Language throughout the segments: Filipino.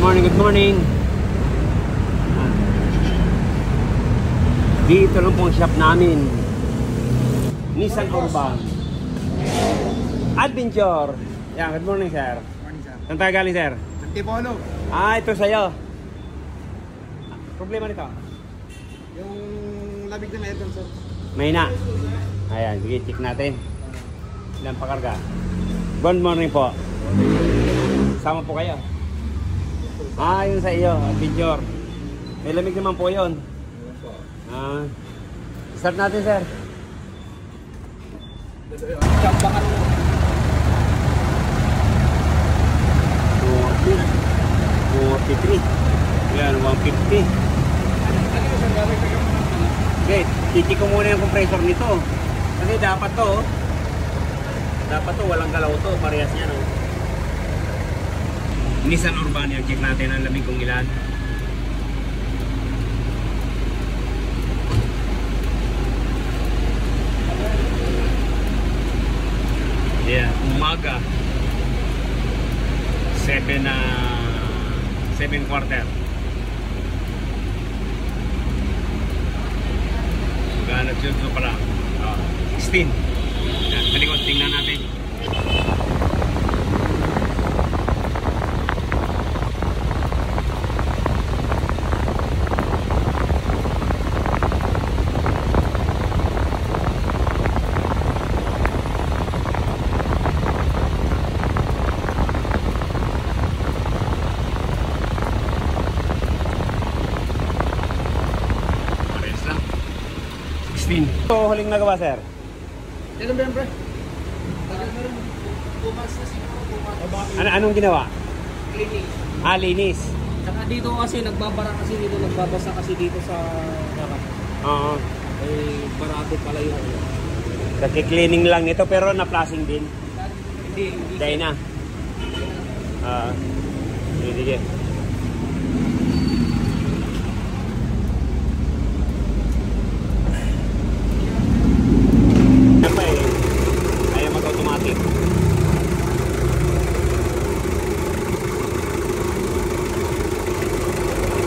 morning, good morning. Dito lang po ang shop namin. Nissan Urban Adventure. Yan, good morning sir. Good morning sir. Saan tayo galing sir? Antipolo. Ito sa'yo. Problema nito? Yung labig na meron sir. Mahina. Ayan, sige, check natin. Ilan pakarga? Good morning po. Sama po kayo. Yun sa iyo, Adventure. May lamig naman po yun. Start natin sir. Kampangan mo. 43. Yan, 150. Okay, titik ko muna yung compressor nito. Kasi dapat to walang galaw to, parehas niya no. Nissan Urban, yung check natin ang lamig kung ilan. Yeah, umaga 7 quarter. Gana dito pa lang. 16. Yan, talikod, tingnan natin. Ito huling nagawa sir? Ilan ba yan pre? Tagal na rin. 2 months na siguro. Anong ginawa? Cleaning. Linis. Saka dito kasi nagbabara kasi dito, nagbabasa kasi dito sa harap. Oo. Eh, barado pala yung ano. Nagki-cleaning lang nito pero na-flashing din. Hindi. Dahil na. Sige. Ayaw mag-automatic.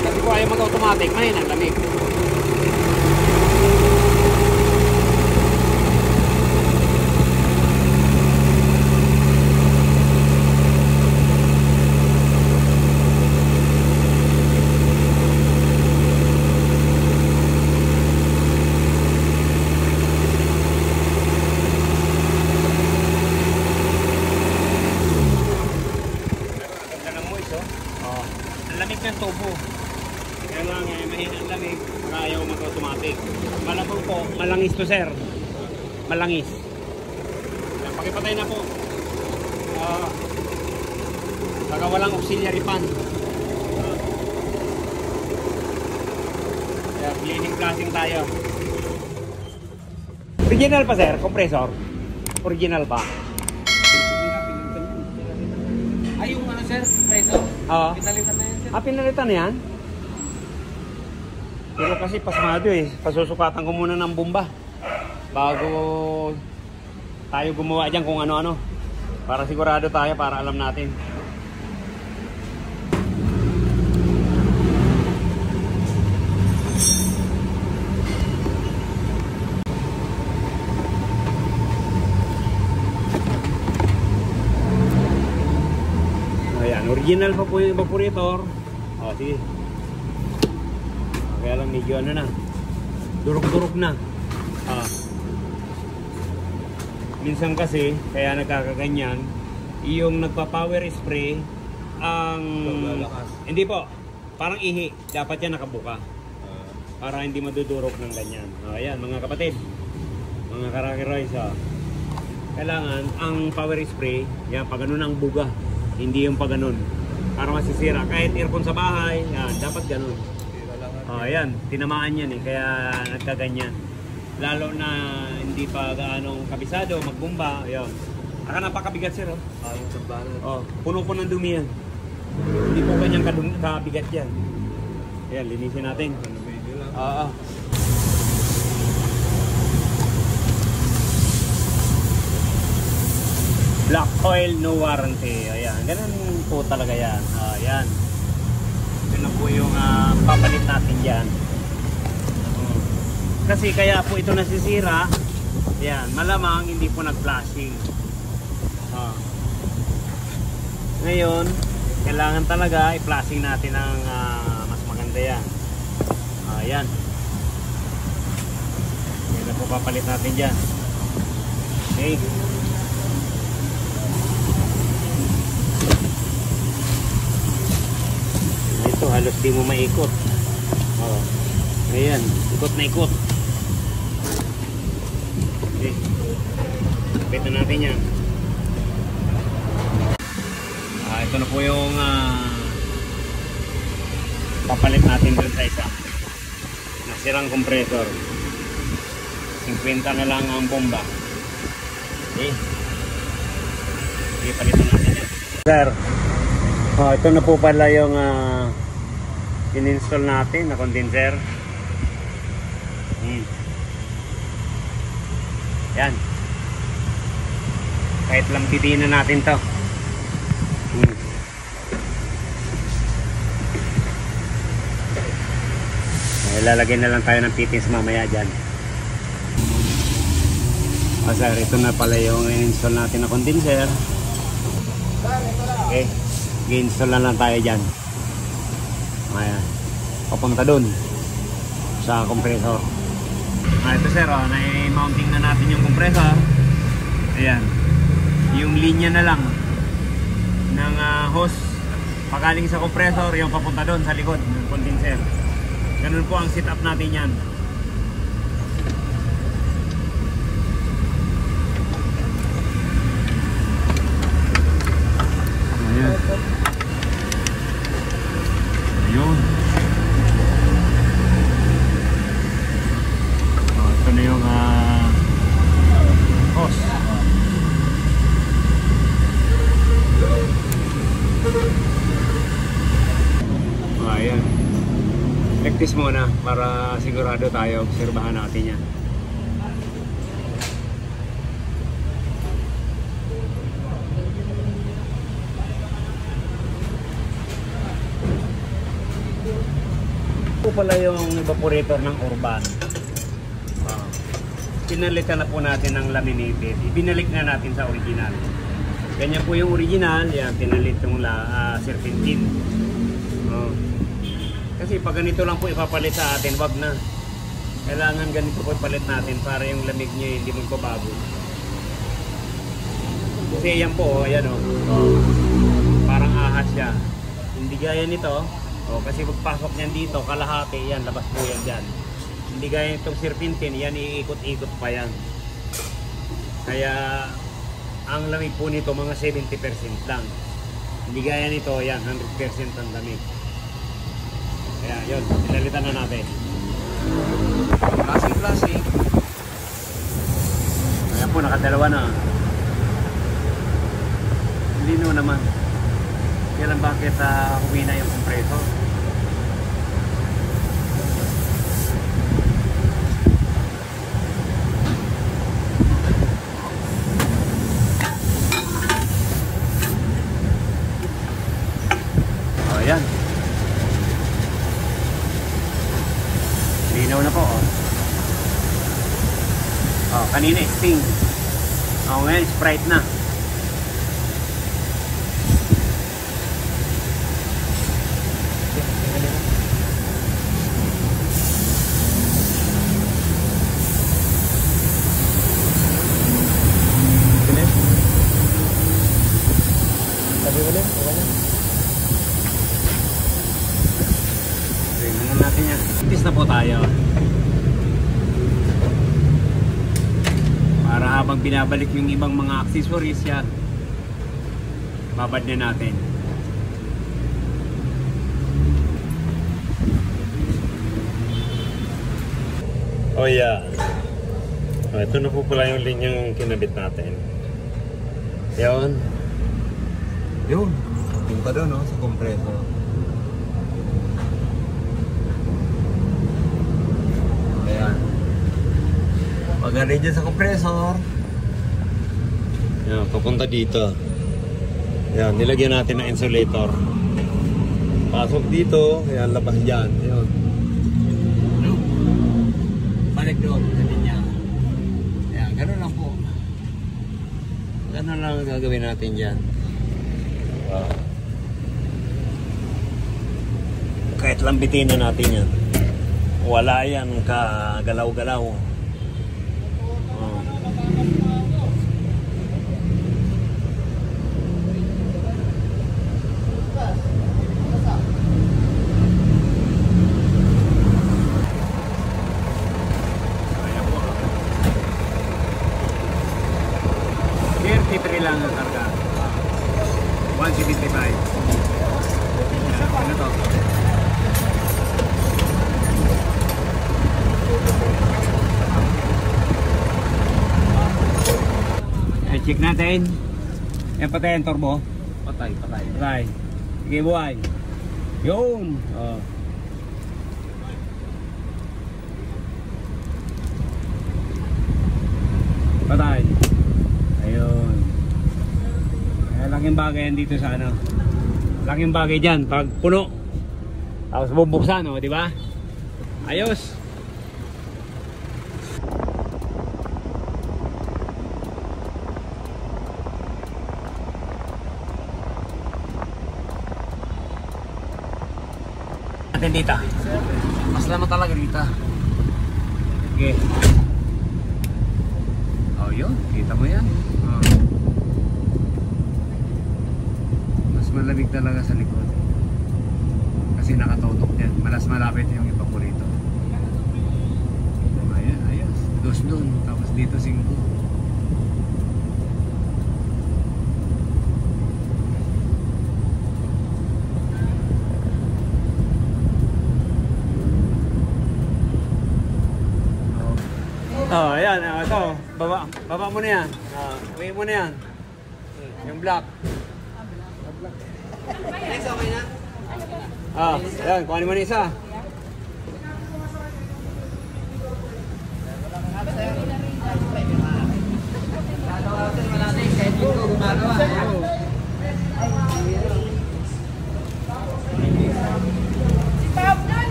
Kasi kung ayaw mag-automatic, may naglamig. Lamig ng tubo. Kaya lang mahina ang lamig, ayaw mag-automatic. Malabang po, malangis to sir. Malangis. Yan, pakipatay na po. Saka walang auxiliary fan. Kaya cleaning flashing tayo. Original pa sir, compressor? Original ba? Ay, yung ano sir, preso? Oo. Pinalitan na yan sir. Pinalitan na yan? Pero kasi pasmado pasusukatan ko muna ng bomba bago tayo gumawa dyan kung ano-ano para sigurado tayo, para alam natin. Ayan, original pa po yung evaporator. Sige. Kaya lang medyo ano na, durog-durog na. Minsan kasi, kaya nagkakaganyan, yung nagpa-power spray, hindi po, parang ihi, dapat yan nakabuka. Para hindi madudurog ng ganyan. Ayan, mga kapatid, mga karakiroys, kailangan, ang power spray, yan, pag ganun ang buga, hindi yung pag ganun. Para masisira. Kahit aircon sa bahay, yan, dapat ganun. Ayan, tinamaan yan kaya nagkaganyan. Lalo na hindi pa gaanong kabisado, magbumba, ayan. Napakabigat sir, puno po ng dumi yan. Hindi po kanyang kabigat yan. Ayan, linisin natin. Black oil, no warranty. Ayan, ganun po talaga yan. Ayan. Yan na po yung papalit natin dyan. Kasi kaya po ito nasisira, yan, malamang hindi po nag-flashing. Ngayon, kailangan talaga i-flashing natin ng mas maganda yan. Yan. Yan na po papalit natin dyan. Okay. Ito, halos di mo maikot. Ayan, ikot na ikot. Okay. Kapitan natin yan. Ito na po yung papalit natin dun sa isa. Nasirang compressor. 50 na lang ang bomba. Okay. Okay, palitan natin yan. Sir, ito na po pala yung in-install natin na condenser. Yan. Kahit lang titiin na natin to. Ilalagay na lang tayo ng fittings mamaya dyan. Sir, ito na pala yung in-install natin na condenser. Okay, i-install na lang tayo dyan. Ayan, papunta dun sa compressor. Ito sir, na-mounting na natin yung compressor. Ayan, yung linya na lang ng hose pagaling sa compressor, yung papunta dun sa likod ng condenser. Ganun po ang setup natin yan. Ayan. Ayun. Ito na yung hose. Ayan. Practice muna para sigurado tayo. Obserbahan natin yan. Ito pala yung evaporator ng Urban. Pinalitan na po natin ng laminated. Ibinalik na natin sa original. Ganyan po yung original. Yan, pinalit yung serpentine. Kasi pag ganito lang po ipapalit sa atin, wag na. Kailangan ganito po ipalit natin para yung lamig niya hindi magbabago. Kasi yan po, ayan o. Parang ahas siya. Hindi gaya nito. Kasi pagpasok niyan dito, kalahati yan, labas po yan dyan. Hindi gaya itong serpentine, yan iikot-ikot pa yan. Kaya ang lamig po nito mga 70% lang. Hindi gaya nito, yan, 100% ang lamig. Kaya yun, pinalitan na natin. Flashing. Ayan po, nakadalawa na. Lino naman. Kaya lang bakit huwi na yung compressor. Ayan. Linaw na po, kanina sting. Ngayon Sprite na. Sabi ulit, okay na. Tingnan natin yan. Itis na po tayo. Para habang binabalik yung ibang mga accessories yan, babad na natin. Oh yeah. Ito na po pala yung linyang kinabit natin. Yun. Punta doon sa compressor. Ayan. Pagani dyan sa compressor. Yan, papunta dito. Yan, nilagyan natin ng insulator. Pasok dito, ayan, labas dyan. Ayun. Balik doon, ganun niya. Ayan, ganun lang po. Ganun lang ang gagawin natin dyan. Kahit lambitin na natin yan. Wala yan kagalaw-galaw. Lang ang karga. 175. Ano to? Check natin. Yan patay ang turbo. Patay. Patay. Sige buhay. Yun. Oh. Patay. Ayun. Laking bagay yan dito sa ano. Laking bagay dyan pag puno. Tapos bubuksan, oh, di ba? Ayos. Natin dito. Mas lama talaga dito. Okay. Oh, yun. Kita mo yan. Oh. Malamig talaga sa likod kasi nakatotok yan, malas malapit yung iba ko rito. Ayan, ayos, dos doon, tapos dito 5. Ayan, ito, baba mo na yan, uwi mo na yan, yung black. Ayan, kuhanin mo na isa.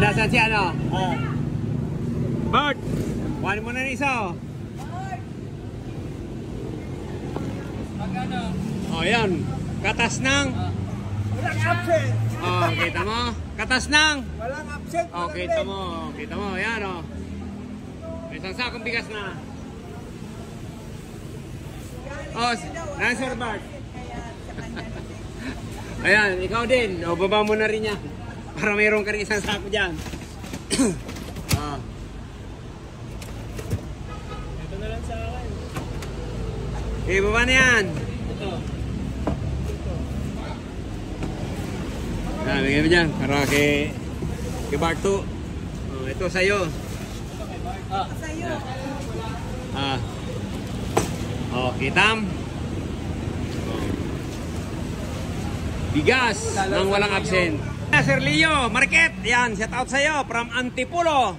Nasaan si ano? Bert! Kuhanin mo na isa, oh. Oh, yan. Katas ng Walang absent. oh, kita mo? Katas ng Walang absent. oh, kita mo. Kita mo, yan, oh. May isang sakong bigas na. Oh, nang Sir Bart. Ayan, ikaw din. O, baba mo na rin yan. Para mayroon ka rin isang sako dyan. Oh. Ito na lang sa akin. Okay, baba na yan. Yan, bigyan mo dyan. Para kay Barto. Oh, ito sa'yo. Sa'yo. Oh, kitam. Oh. Bigas ng walang absent. Sir Leo Market, yan, shout out sa'yo from Antipolo.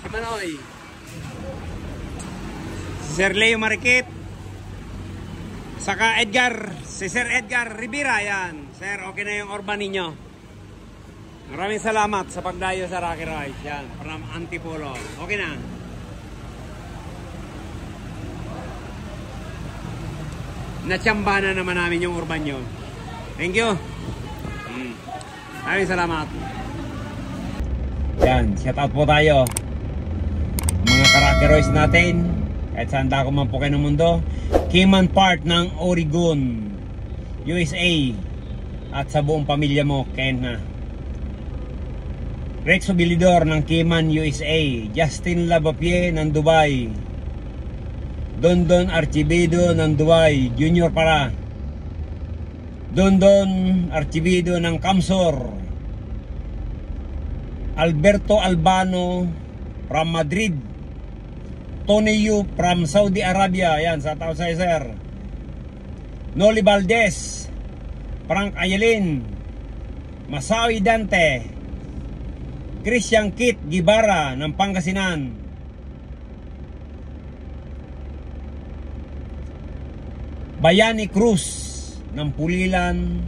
Si Manoy. Si Sir Leo Market. Saka Edgar, si Sir Edgar Rivera, yan. Sir, okay na yung orban ninyo. Maraming salamat sa pagdayo sa Rocky Rice, yan, from Antipolo. Okay na. Natsamba na naman namin yung urban nyo. Thank you. Maraming salamat. Yan, shout out po tayo. Mga karakeroys natin, kahit saan dako man po kayo ng mundo. Cayman Park ng Oregon, USA. At sa buong pamilya mo, Ken na. Rex Obilidor ng Cayman, USA. Justin Labapie ng Dubai. Dondon Archibido ng Dubai, Junior para. Dondon Archibido ng Camsor. Alberto Albano from Madrid. Tony Yu from Saudi Arabia. Yan, sa tao sa sir. Noli Valdez, Frank Ayelin, Masawi Dante, Christian Kit Gibara ng Pangasinan. Bayani Cruz ng Pulilan,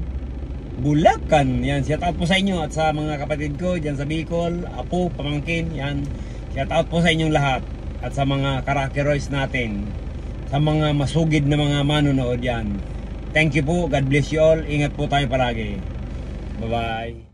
Bulacan. Yan, shout out po sa inyo at sa mga kapatid ko dyan sa Bicol, apo, pamangkin. Yan, shout out po sa inyong lahat at sa mga karakeroys natin, sa mga masugid na mga manonood yan. Thank you po, God bless you all. Ingat po tayo palagi. Bye bye.